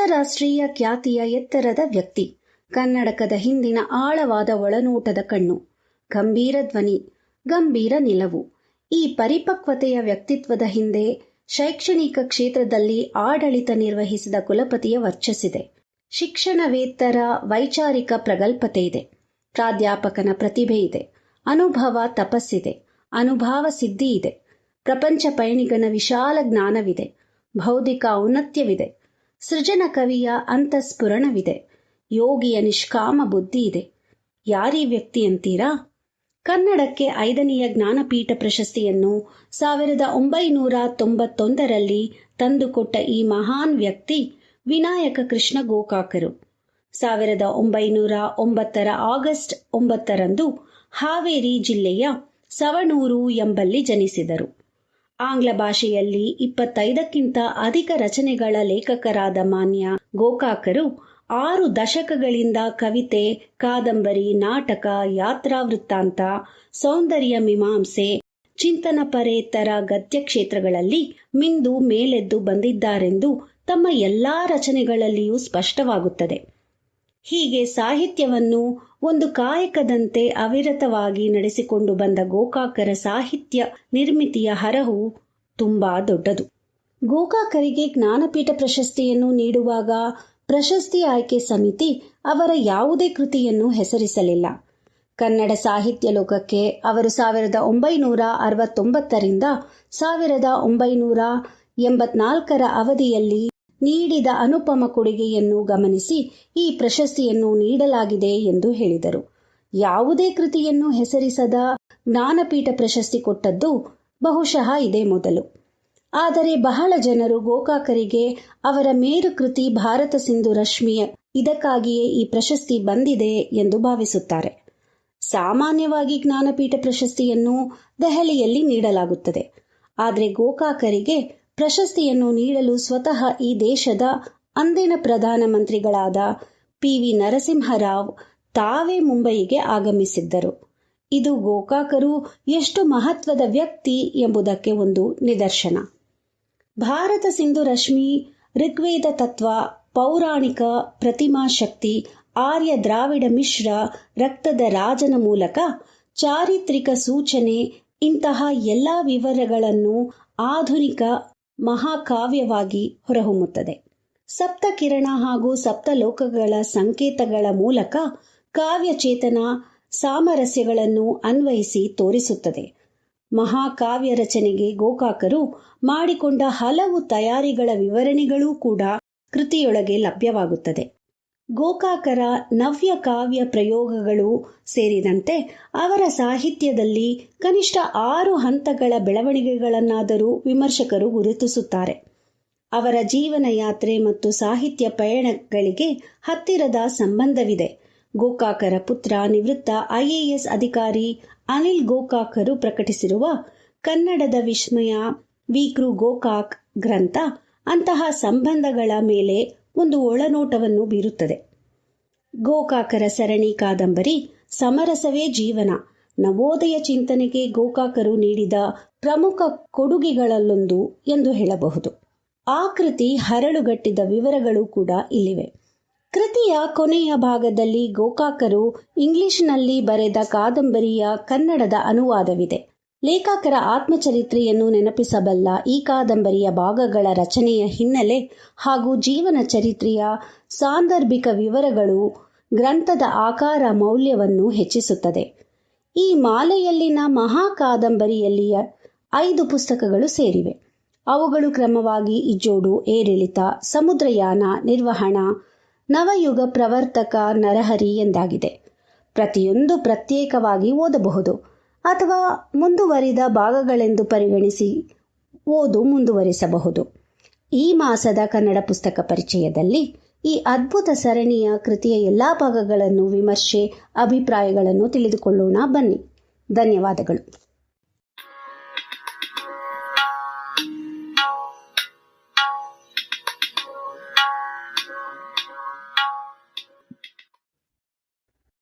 ಅಂತಾರಾಷ್ಟ್ರೀಯ ಖ್ಯಾತಿಯ ಎತ್ತರದ ವ್ಯಕ್ತಿ, ಕನ್ನಡಕದ ಹಿಂದಿನ ಆಳವಾದ ಒಳನೋಟದ ಕಣ್ಣು, ಗಂಭೀರ ಧ್ವನಿ, ಗಂಭೀರ ನಿಲುವು. ಈ ಪರಿಪಕ್ವತೆಯ ವ್ಯಕ್ತಿತ್ವದ ಹಿಂದೆ ಶೈಕ್ಷಣಿಕ ಕ್ಷೇತ್ರದಲ್ಲಿ ಆಡಳಿತ ನಿರ್ವಹಿಸಿದ ಕುಲಪತಿಯ ವರ್ಚಸ್ಸಿದೆ. ಶಿಕ್ಷಣವೇತ್ತರ ವೈಚಾರಿಕ ಪ್ರಗಲ್ಭತೆ ಇದೆ. ಪ್ರಾಧ್ಯಾಪಕನ ಪ್ರತಿಭೆ ಇದೆ. ಅನುಭವ ತಪಸ್ಸಿದೆ. ಅನುಭಾವ ಸಿದ್ಧಿ ಇದೆ. ಪ್ರಪಂಚ ಪಯಣಿಗನ ವಿಶಾಲ ಜ್ಞಾನವಿದೆ. ಬೌದ್ಧಿಕ ಔನ್ನತ್ಯವಿದೆ. ಸೃಜನ ಕವಿಯ ಅಂತಃಸ್ಫುರಣವಿದೆ. ಯೋಗಿಯ ನಿಷ್ಕಾಮ ಬುದ್ಧಿ ಇದೆ. ಯಾರೀ ವ್ಯಕ್ತಿ ಅಂತೀರಾ? ಕನ್ನಡಕ್ಕೆ 5ನೆಯ ಜ್ಞಾನಪೀಠ ಪ್ರಶಸ್ತಿಯನ್ನು 1991ರಲ್ಲಿ ತಂದುಕೊಟ್ಟ ಈ ಮಹಾನ್ ವ್ಯಕ್ತಿ ವಿನಾಯಕ ಕೃಷ್ಣ ಗೋಕಾಕರು. 1909 ಆಗಸ್ಟ್ 9ರಂದು ಹಾವೇರಿ ಜಿಲ್ಲೆಯ ಸವಣೂರು ಎಂಬಲ್ಲಿ ಜನಿಸಿದರು. ಆಂಗ್ಲ ಭಾಷೆಯಲ್ಲಿ 25ಕ್ಕಿಂತ ಅಧಿಕ ರಚನೆಗಳ ಲೇಖಕರಾದ ಮಾನ್ಯ ಗೋಕಾಕರು 6 ದಶಕಗಳಿಂದ ಕವಿತೆ, ಕಾದಂಬರಿ, ನಾಟಕ, ಯಾತ್ರಾ ವೃತ್ತಾಂತ, ಸೌಂದರ್ಯ ಮೀಮಾಂಸೆ, ಚಿಂತನಪರೇತರ ಗದ್ಯ ಕ್ಷೇತ್ರಗಳಲ್ಲಿ ಮಿಂದು ಮೇಲೆದ್ದು ಬಂದಿದ್ದಾರೆಂದು ತಮ್ಮ ಎಲ್ಲಾ ರಚನೆಗಳಲ್ಲಿಯೂ ಸ್ಪಷ್ಟವಾಗುತ್ತದೆ. ಹೀಗೆ ಸಾಹಿತ್ಯವನ್ನು ಒಂದು ಕಾಯಕದಂತೆ ಅವಿರತವಾಗಿ ನಡೆಸಿಕೊಂಡು ಬಂದ ಗೋಕಾಕರ ಸಾಹಿತ್ಯ ನಿರ್ಮಿತಿಯ ಹರಹು ತುಂಬಾ ದೊಡ್ಡದು. ಗೋಕಾಕರಿಗೆ ಜ್ಞಾನಪೀಠ ಪ್ರಶಸ್ತಿಯನ್ನು ನೀಡುವಾಗ ಪ್ರಶಸ್ತಿ ಆಯ್ಕೆ ಸಮಿತಿ ಅವರ ಯಾವುದೇ ಕೃತಿಯನ್ನು ಹೆಸರಿಸಲಿಲ್ಲ. ಕನ್ನಡ ಸಾಹಿತ್ಯ ಲೋಕಕ್ಕೆ ಅವರು 1969ರಿಂದ 1984ರ ಅವಧಿಯಲ್ಲಿ ನೀಡಿದ ಅನುಪಮ ಕೊಡುಗೆಯನ್ನು ಗಮನಿಸಿ ಈ ಪ್ರಶಸ್ತಿಯನ್ನು ನೀಡಲಾಗಿದೆ ಎಂದು ಹೇಳಿದರು. ಯಾವುದೇ ಕೃತಿಯನ್ನು ಹೆಸರಿಸದ ಜ್ಞಾನಪೀಠ ಪ್ರಶಸ್ತಿ ಕೊಟ್ಟದ್ದು ಬಹುಶಃ ಇದೇ ಮೊದಲು. ಆದರೆ ಬಹಳ ಜನರು ಗೋಕಾಕರಿಗೆ ಅವರ ಮೇರು ಕೃತಿ ಭಾರತ ಸಿಂಧು ರಶ್ಮಿ ಇದಕ್ಕಾಗಿಯೇ ಈ ಪ್ರಶಸ್ತಿ ಬಂದಿದೆ ಎಂದು ಭಾವಿಸುತ್ತಾರೆ. ಸಾಮಾನ್ಯವಾಗಿ ಜ್ಞಾನಪೀಠ ಪ್ರಶಸ್ತಿಯನ್ನು ದೆಹಲಿಯಲ್ಲಿ ನೀಡಲಾಗುತ್ತದೆ. ಆದರೆ ಗೋಕಾಕರಿಗೆ ಪ್ರಶಸ್ತಿಯನ್ನು ನೀಡಲು ಸ್ವತಃ ಈ ದೇಶದ ಅಂದಿನ ಪ್ರಧಾನಮಂತ್ರಿಗಳಾದ PV ನರಸಿಂಹರಾವ್ ತಾವೇ ಮುಂಬಯಿಗೆ ಆಗಮಿಸಿದ್ದರು. ಇದು ಗೋಕಾಕರು ಎಷ್ಟು ಮಹತ್ವದ ವ್ಯಕ್ತಿ ಎಂಬುದಕ್ಕೆ ಒಂದು ನಿದರ್ಶನ. ಭಾರತ ಸಿಂಧು ರಶ್ಮಿ, ಋಗ್ವೇದ ತತ್ವ, ಪೌರಾಣಿಕ ಪ್ರತಿಮಾ ಶಕ್ತಿ, ಆರ್ಯ ದ್ರಾವಿಡ ಮಿಶ್ರ ರಕ್ತದ ರಾಜನ ಮೂಲಕ ಚಾರಿತ್ರಿಕ ಸೂಚನೆ ಇಂತಹ ಎಲ್ಲ ವಿವರಗಳನ್ನು ಆಧುನಿಕ ಮಹಾಕಾವ್ಯವಾಗಿ ಹೊರಹೊಮ್ಮುತ್ತದೆ. ಸಪ್ತಕಿರಣ ಹಾಗೂ ಸಪ್ತಲೋಕಗಳ ಸಂಕೇತಗಳ ಮೂಲಕ ಕಾವ್ಯಚೇತನ ಸಾಮರಸ್ಯಗಳನ್ನು ಅನ್ವಯಿಸಿ ತೋರಿಸುತ್ತದೆ. ಮಹಾಕಾವ್ಯ ರಚನೆಗೆ ಗೋಕಾಕರು ಮಾಡಿಕೊಂಡ ಹಲವು ತಯಾರಿಗಳ ವಿವರಣೆಗಳೂ ಕೂಡ ಕೃತಿಯೊಳಗೆ ಲಭ್ಯವಾಗುತ್ತದೆ. ಗೋಕಾಕರ ನವ್ಯ ಕಾವ್ಯ ಪ್ರಯೋಗಗಳು ಸೇರಿದಂತೆ ಅವರ ಸಾಹಿತ್ಯದಲ್ಲಿ ಕನಿಷ್ಠ 6 ಹಂತಗಳ ಬೆಳವಣಿಗೆಗಳನ್ನಾದರೂ ವಿಮರ್ಶಕರು ಗುರುತಿಸುತ್ತಾರೆ. ಅವರ ಜೀವನ ಯಾತ್ರೆ ಮತ್ತು ಸಾಹಿತ್ಯ ಪಯಣಗಳಿಗೆ ಹತ್ತಿರದ ಸಂಬಂಧವಿದೆ. ಗೋಕಾಕರ ಪುತ್ರ ನಿವೃತ್ತ IAS ಅಧಿಕಾರಿ ಅನಿಲ್ ಗೋಕಾಕರು ಪ್ರಕಟಿಸಿರುವ ಕನ್ನಡದ ವಿಸ್ಮಯ ವಿಕೃ ಗೋಕಾಕ್ ಗ್ರಂಥ ಅಂತಹ ಸಂಬಂಧಗಳ ಮೇಲೆ ಒಂದು ಒಳನೋಟವನ್ನು ಬೀರುತ್ತದೆ. ಗೋಕಾಕರ ಸರಣಿ ಕಾದಂಬರಿ ಸಮರಸವೇ ಜೀವನ ನವೋದಯ ಚಿಂತನೆಗೆ ಗೋಕಾಕರು ನೀಡಿದ ಪ್ರಮುಖ ಕೊಡುಗೆಗಳಲ್ಲೊಂದು ಎಂದು ಹೇಳಬಹುದು. ಆ ಕೃತಿ ಹರಳುಗಟ್ಟಿದ ವಿವರಗಳು ಕೂಡ ಇಲ್ಲಿವೆ. ಕೃತಿಯ ಕೊನೆಯ ಭಾಗದಲ್ಲಿ ಗೋಕಾಕರು ಇಂಗ್ಲಿಷ್ನಲ್ಲಿ ಬರೆದ ಕಾದಂಬರಿಯ ಕನ್ನಡದ ಅನುವಾದವಿದೆ. ಲೇಖಕರ ಆತ್ಮಚರಿತ್ರೆಯನ್ನು ನೆನಪಿಸಬಲ್ಲ ಈ ಕಾದಂಬರಿಯ ಭಾಗಗಳ ರಚನೆಯ ಹಿನ್ನೆಲೆ ಹಾಗೂ ಜೀವನ ಚರಿತ್ರೆಯ ಸಾಂದರ್ಭಿಕ ವಿವರಗಳು ಗ್ರಂಥದ ಆಕಾರ ಮೌಲ್ಯವನ್ನು ಹೆಚ್ಚಿಸುತ್ತದೆ. ಈ ಮಾಲೆಯಲ್ಲಿನ ಮಹಾ ಕಾದಂಬರಿಯಲ್ಲಿ 5 ಪುಸ್ತಕಗಳು ಸೇರಿವೆ. ಅವುಗಳು ಕ್ರಮವಾಗಿ ಇಜ್ಜೋಡು, ಏರಿಳಿತ, ಸಮುದ್ರಯಾನ, ನಿರ್ವಹಣಾ, ನವಯುಗ ಪ್ರವರ್ತಕ, ನರಹರಿ ಎಂದಾಗಿದೆ. ಪ್ರತಿಯೊಂದು ಪ್ರತ್ಯೇಕವಾಗಿ ಓದಬಹುದು ಅಥವಾ ಮುಂದುವರಿದ ಭಾಗಗಳೆಂದು ಪರಿಗಣಿಸಿ ಓದು ಮುಂದುವರಿಸಬಹುದು. ಈ ಮಾಸದ ಕನ್ನಡ ಪುಸ್ತಕ ಪರಿಚಯದಲ್ಲಿ ಈ ಅದ್ಭುತ ಸರಣಿಯ ಕೃತಿಯ ಎಲ್ಲಾ ಭಾಗಗಳನ್ನು ವಿಮರ್ಶೆ, ಅಭಿಪ್ರಾಯಗಳನ್ನು ತಿಳಿದುಕೊಳ್ಳೋಣ ಬನ್ನಿ. ಧನ್ಯವಾದಗಳು.